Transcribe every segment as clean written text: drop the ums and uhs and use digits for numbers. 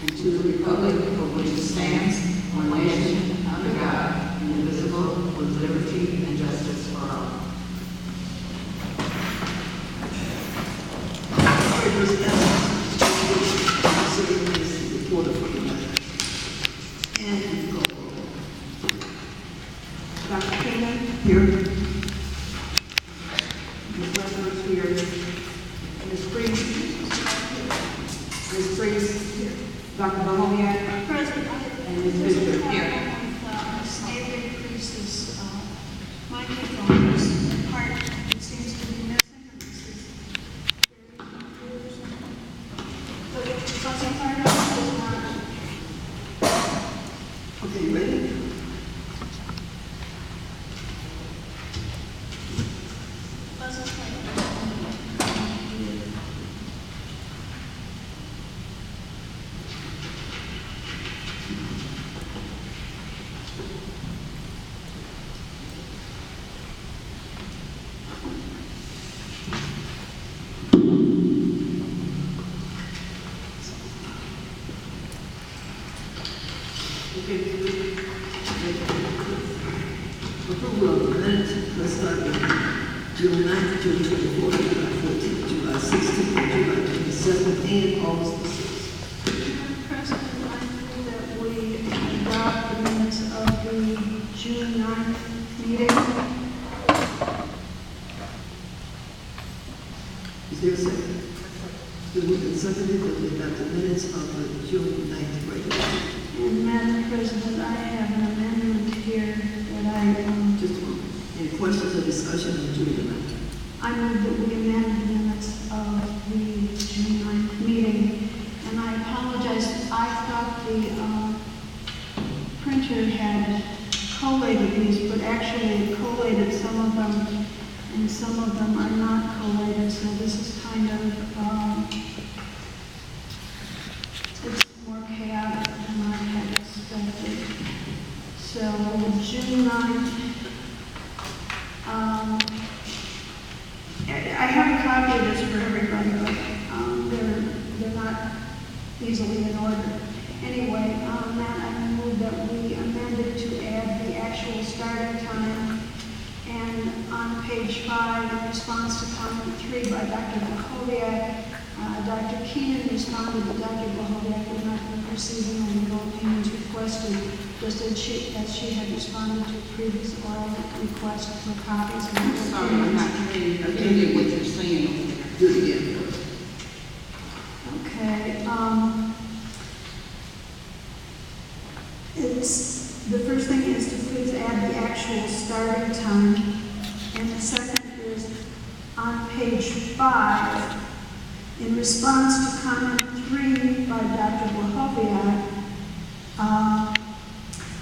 and to the republic for which it stands, one nation, under God, indivisible, with liberty and justice for all. And go. Dr. Keenan? Here. Ms. Westbrook here. Ms. Priest? Ms. Priest? Here. Dr. Mahomiak? President, And Ms. Bishop? Here. David Priest's microphone is part, it seems to be missing. But it doesn't turn on, it's not. Okay, you ready? Doesn't turn on. Okay. Approval of the minutes. Let's start with June 9th, June 24th, July 14th, July 16th, July 27th, and August the 6th. President, I move that we adopt the minutes of the June 9th meeting. Is there a second? It's moved and seconded that we adopt the minutes of the June 9th regular meeting. And Madam President, I have an amendment here that Just a moment. Any questions or discussion on June 9th? I move that we amend the minutes of the June 9th meeting. And I apologize, I thought the printer had collated these, but actually it collated some of them, and some of them are not collated, so this is kind of, it's more chaotic than I had expected. So June 9th, I have a copy of this for everybody, but they're not easily in order. Anyway, Matt, I move that we amended to add the actual starting time. And on page 5, in response to comment 3 by Dr. Bahoviak, Dr. Keenan responded that Dr. Bahoviak would not be receiving the legal opinions requested, just as she had responded to a previous oral request for copies of legal Sorry, I'm not hearing what you're saying over there. Do it again first. Okay, the first thing is to please add the actual starting time, and the second is on page 5, in response to comment 3 by Dr. Bahoviak,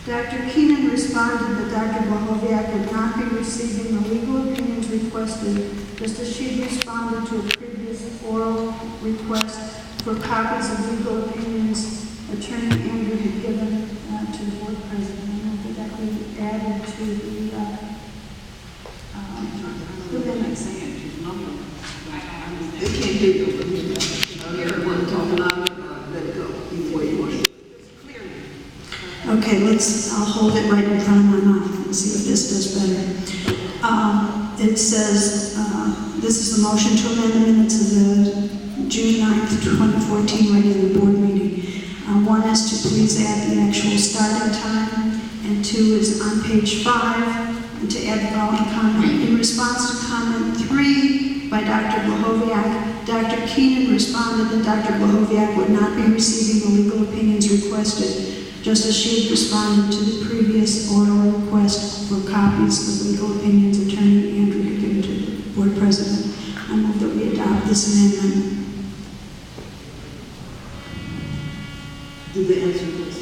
Dr. Keenan responded that Dr. Bahoviak would not be receiving the legal opinions requested, just as she responded to a previous oral request for copies of legal opinions Attorney Andrew had given to the board president. I know that we added to the minutes. They can't hear you over here. You want to talk louder, let it go. Either way you want it. Okay, I'll hold it right in front of my mouth and see if this does better. It says, this is the motion to amend the minutes of the June 9th, 2014 regular board meeting. One is to please add the actual starting time, and 2 is on page 5, and to add the following comment. In response to comment 3 by Dr. Bahoviak, Dr. Keenan responded that Dr. Bahoviak would not be receiving the legal opinions requested, just as she had responded to the previous oral request for copies of legal opinions Attorney Andrew had given to the board president. I move that we adopt this amendment. Did they answer this?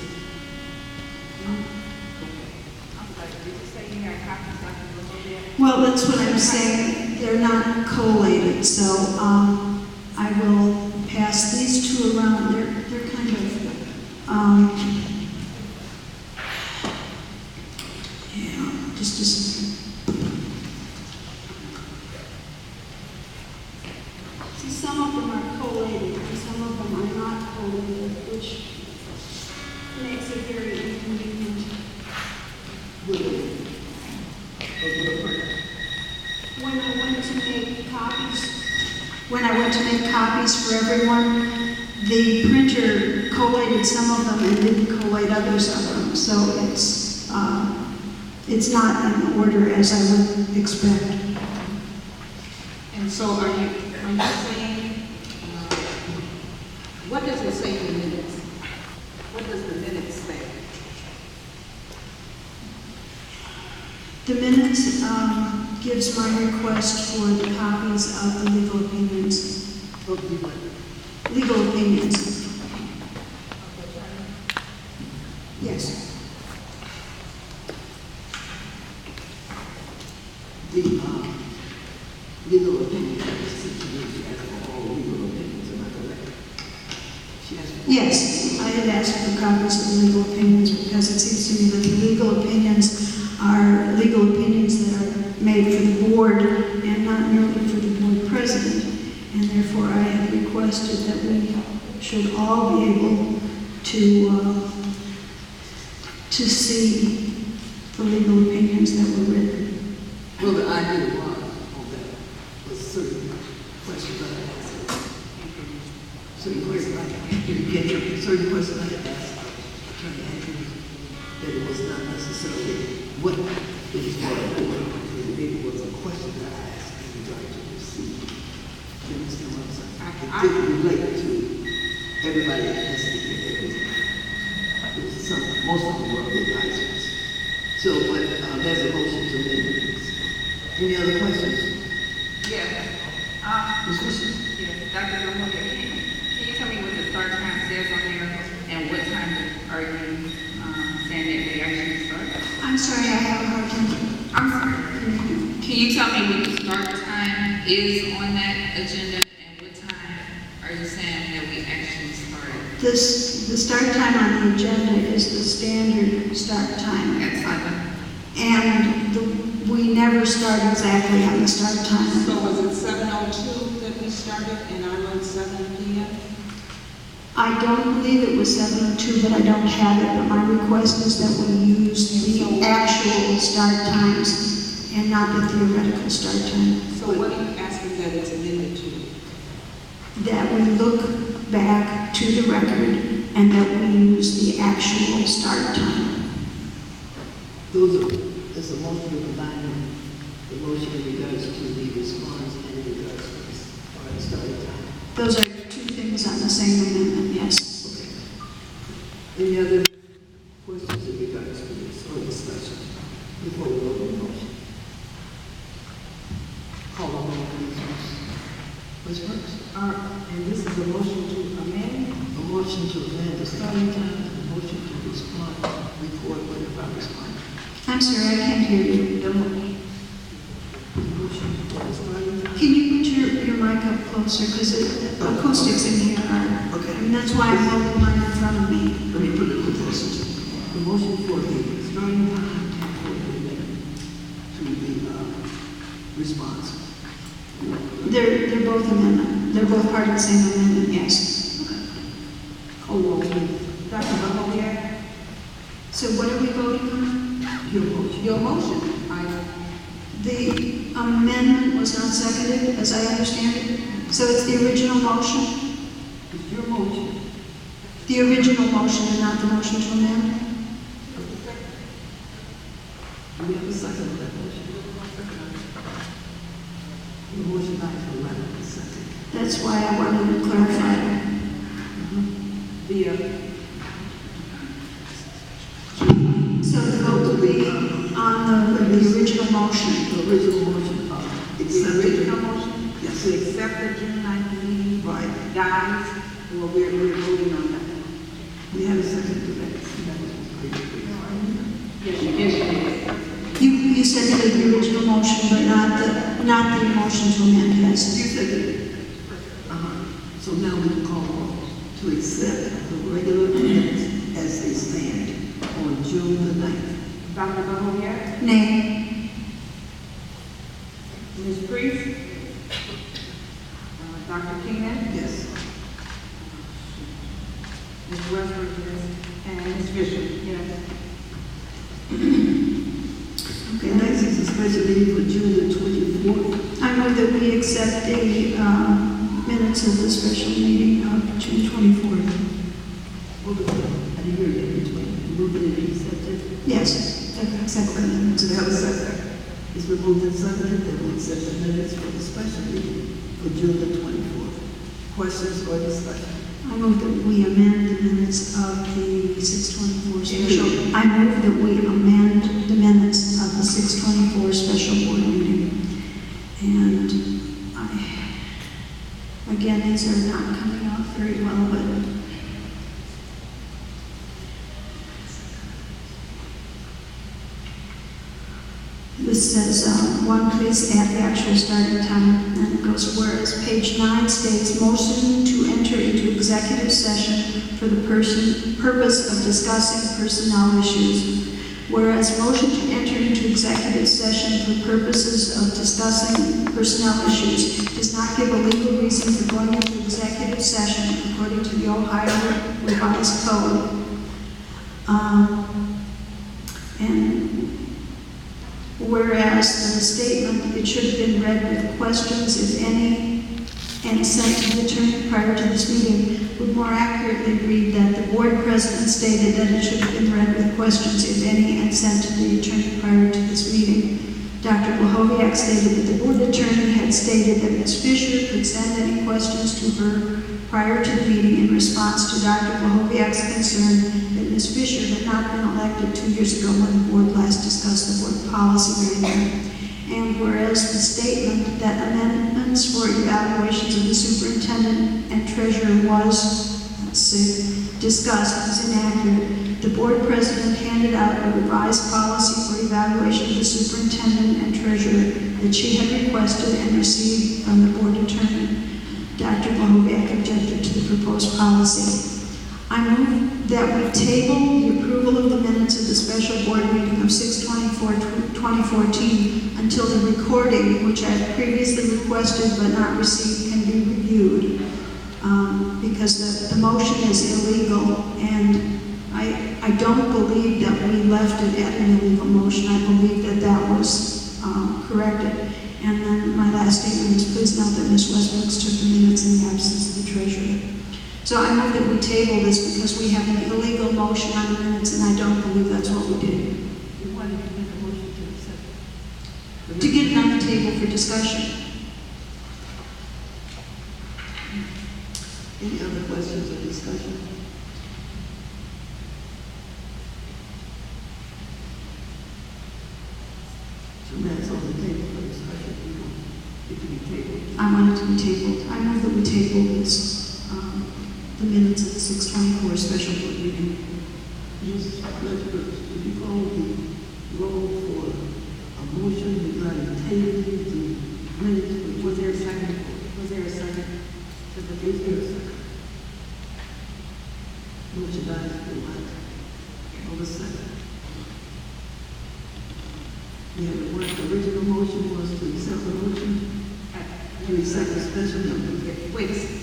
Well, that's what I'm saying. They're not collated, so I will pass these 2 around. They're kind of, yeah, just a second. See, some of them are collated and some of them are not collated, which copies for everyone. The printer collated some of them and didn't collate others of them, so it's not in order as I would expect. And so are you saying, what does it say in the minutes? What does the minutes say? The minutes gives my request for the copies of the legal opinions. Legal opinions. Yes. The legal opinion, she asked for all legal opinions, am I correct? She asked for Yes, I had asked for copies of the legal opinions because it seems to me that the legal opinions are legal opinions that are made for the board and not merely for the board president. And therefore, I have requested that we should all be able to see the legal opinions that were written. Well, the idea was on that was certain questions I had asked. Certain questions I had asked Attorney Andrews that it was not necessarily what it was for the board, but it was a question that I asked in regard to receipt. You understand what I'm saying? It didn't relate to everybody that has to get everything. Most of them were advisors. So, but there's a motion to amend this. Any other questions? Yes. Ms. Fisher? Yes, Dr. Mahoney, can you tell me what the start time says on there and what time are you saying that they actually start? I'm sorry, I have a hard time. I'm sorry. Can you tell me what the start time is on that agenda and what time are you saying that we actually start? The start time on the agenda is the standard start time. At 7? And we never start exactly on the start time. So was it 7:02 that we started and I wrote 7 p.m.? I don't believe it was 7:02, but I don't have it. But my request is that we use the actual start times and not the theoretical start time. So what are you asking that it's amended to? That we look back to the record and that we use the actual start time. There's a motion to combine the motion in regards to the response and in regards to the starting time. Those are two things on the same amendment, yes. Okay. Any other questions in regards to this or discussion before we vote on the motion? Call the roll, please. Ms. Brooks? And this is a motion to amend? A motion to amend the starting time and a motion to respond, record whatever I respond. I'm sorry, I can't hear you. The motion for the starting time. Can you put your mic up closer, because the acoustics in here are, Okay. and that's why I'm holding mine in front of me. Let me put it a little closer. The motion for the starting time and for the response. They're both amendment. They're both part of the same amendment, yes. Call roll, please. Dr. Mahoney? So what are we voting on? Your motion. Your motion. The amendment was not seconded, as I understand it. So it's the original motion? It's your motion. The original motion and not the motion to amend? Do we have a second on that motion? The motion not to amend the second. That's why I wanted to clarify. So the vote will be on the original motion. The original motion, accepted. Original motion? Yes. To accept the June 9th meeting? Right. Dies, or we're voting on that? We have a second to that. Yes, you did. You said the original motion, but not the motion to amend, yes. You said that. So now we can call to accept the regular minutes as they stand on June the 9th. Dr. Mahoney? Nay. Ms. Priest? Dr. Keenan? Yes. Ms. Westbrook, yes. And Ms. Fisher? Yes. Okay, next is a special meeting for June the 24th. I move that we accept the minutes of the special meeting of June 24th. Hold on, I didn't hear you between, moved it and accepted. Yes, except for the minutes. So we have a second. It's been moved and seconded that we accept the minutes for the special meeting for June the 24th. Questions or discussion? I move that we amend the minutes of the 624 special. I move that we amend the minutes of the 624 special board meeting. And again, these are not coming out very well, but this says, one, please add the actual starting time, and it goes, whereas page 9 states, motion to enter into executive session for the purpose of discussing personnel issues. Whereas motion to enter into executive session for purposes of discussing personnel issues does not give a legal reason for going into executive session according to the Ohio Revised Code. And whereas the statement, it should have been read with questions, if any, and sent to the attorney prior to this meeting, would more accurately read that the board president stated that it should have been read with questions, if any, and sent to the attorney prior to this meeting. Dr. Blahoviak stated that the board attorney had stated that Ms. Fisher could send any questions to her prior to the meeting in response to Dr. Blahoviak's concern that Ms. Fisher had not been elected 2 years ago when the board last discussed the board policy manual. And whereas the statement that amendments for evaluations of the superintendent and treasurer was discussed was inaccurate, the board president handed out a revised policy for evaluation of the superintendent and treasurer that she had requested and received from the board attorney. Dr. Blahoviak objected to the proposed policy. I move that we table the approval of the minutes of the special board meeting of 6/24/2014 until the recording, which I had previously requested but not received, can be reviewed. Because the motion is illegal, and I don't believe that we left it at an illegal motion. I believe that that was corrected. And then my last statement is, please note that Ms. Westbrooks took the minutes in the absence of the treasurer. So I move that we table this because we have an illegal motion on the minutes, and I don't believe that's what we did. Why did you make a motion to accept? To get it on the table for discussion. Any other questions or discussion? So that's on the table for discussion. It can be tabled. I want it to be tabled. I move that we table this, the minutes of the 6/24 special board meeting. Mrs. Westbrook, would you call the roll for a motion regarding tabling the minutes? Was there a second? Was there a second? Is there a second? Motion dies for what? Over second. Yeah, the one, the original motion was to accept the motion, to accept the special meeting. Wait a second.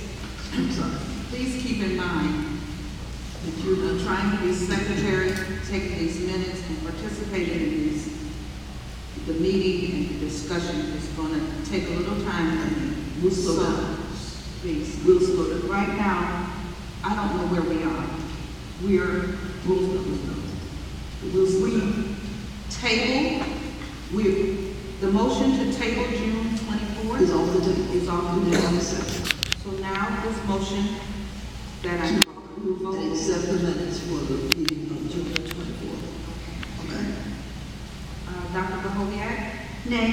I'm sorry. Please keep in mind that you're trying to be secretary, taking these minutes and participating in these. The meeting and the discussion is going to take a little time for me. We'll slow down. Please. We'll slow down. Right now, I don't know where we are. Most of us know. We'll slow down. The motion to table June 24th Is off the table. is off the On table. the second. So now this motion that I will vote. And accept the minutes for the meeting of June the 24th. Okay? Dr. Blahoviak, Nay.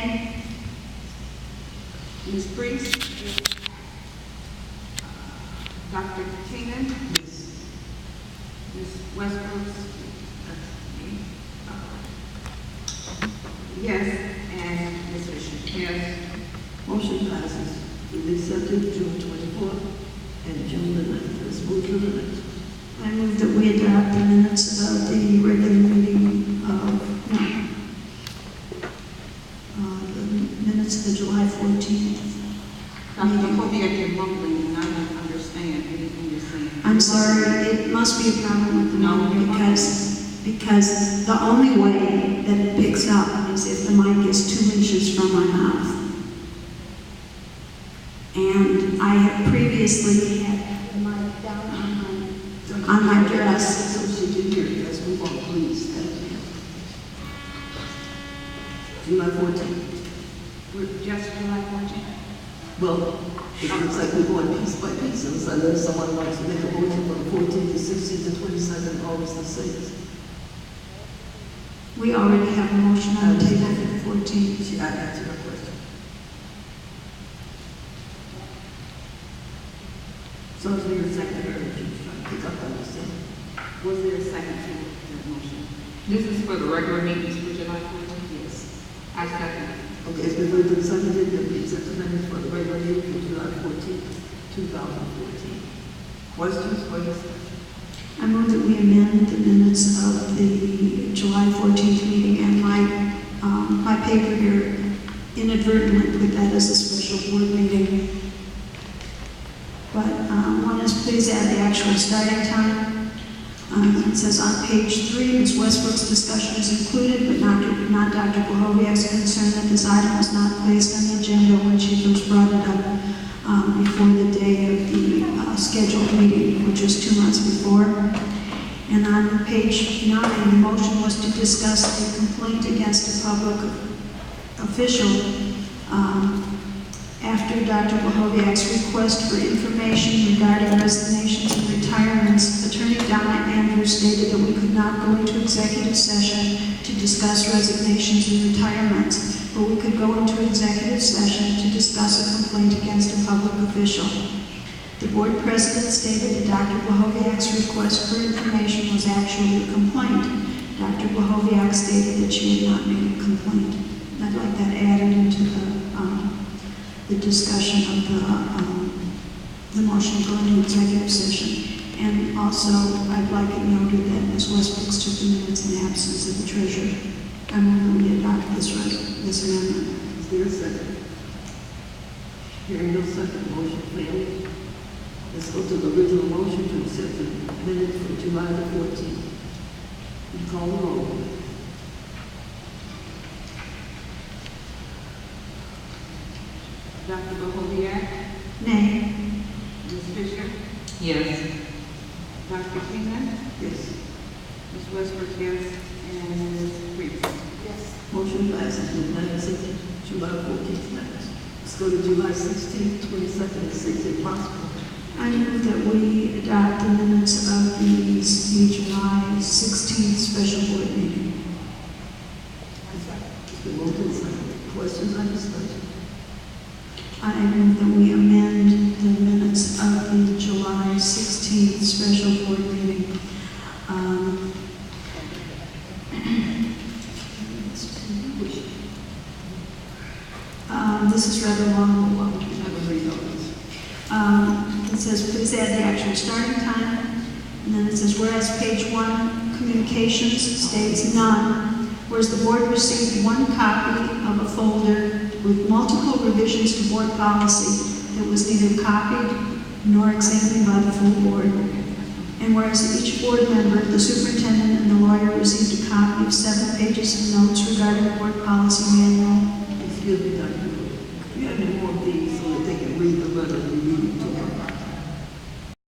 Ms. Priest, Dr. Keenan, Yes. Ms. Westbrook, yes, and Ms. Fisher. Yes. Motion passes. We've accepted June 24th and June the 9th. Let's move to the next one. I move that we adopt the minutes of the regular meeting of, the minutes of the July 14th. Dr. Blahoviak, you're mumbling and I don't understand anything you're saying. I'm sorry, it must be a problem with the No, mic you're because the only way that it picks up is if the mic is 2 inches from my mouth. And I had previously had the mic down on my dress. So she can hear you. Let's move on, please. Thank you. July 14th. We're just July 14th? Well, it looks like we're going piece by piece, unless someone wants to make a motion for the 14th, the 16th, the 22nd, August the 6th. We already have a motion on the table for the 14th. I answered her question. So is there a second, or if you're trying to pick up on this thing? Was there a second to that motion? This is for the regular meetings for July 14th? Yes. I second. Okay, it's been moved and seconded that we accept the minutes for the regular meeting for July 14th, 2014. Questions or discussion? I move that we amend the minutes of the July 14th meeting, and my paper here inadvertently put that as a special board meeting. But one is, please add the actual starting time. It says on page 3, Ms. Westbrook's discussion is included, but not Dr. Bohoviac's concern that this item was not placed on the agenda when she first brought it up before the day of the scheduled meeting, which was 2 months before. And on page 9, the motion was to discuss a complaint against a public official after Dr. Bohoviac's request for information regarding resignations and retirements. Attorney Donna Andrews stated that we could not go into executive session to discuss resignations and retirements, but we could go into executive session to discuss a complaint against a public official. The board president stated that Dr. Bohoviac's request for information was actually a complaint. Dr. Bohoviac stated that she had not made a complaint. I'd like that added into the discussion of the motion going to executive session. And also, I'd like it noted that Ms. Westbrook took the minutes in the absence of the treasurer. I move that we adopt this amendment. Is there a second? Hearing no second, motion failed. Let's go to the original motion to accept the minutes for July the 14th. You call the roll. Dr. Bohoviac? Nay. Ms. Fisher? Yes. Dr. Keenan? Yes. Ms. Westbrook, yes. And Ms. Priest? Yes. Motion passes with 9-6, July 14th minutes. Let's go to July 16th, 22nd, and 6th if possible. I move that we adopt the minutes of the July 16th special board meeting. It's been moved and seconded. Questions or discussion? I move that we amend the minutes of the July 16th special board meeting. This is rather long, but what I will read all this. it says, please add the actual starting time. And then it says, whereas page 1, communications states none, whereas the board received one copy of a folder with multiple revisions to board policy that was neither copied nor examined by the full board. And whereas each board member, the superintendent, and the lawyer received a copy of 7 pages of notes regarding the board policy manual. Excuse me, Dr.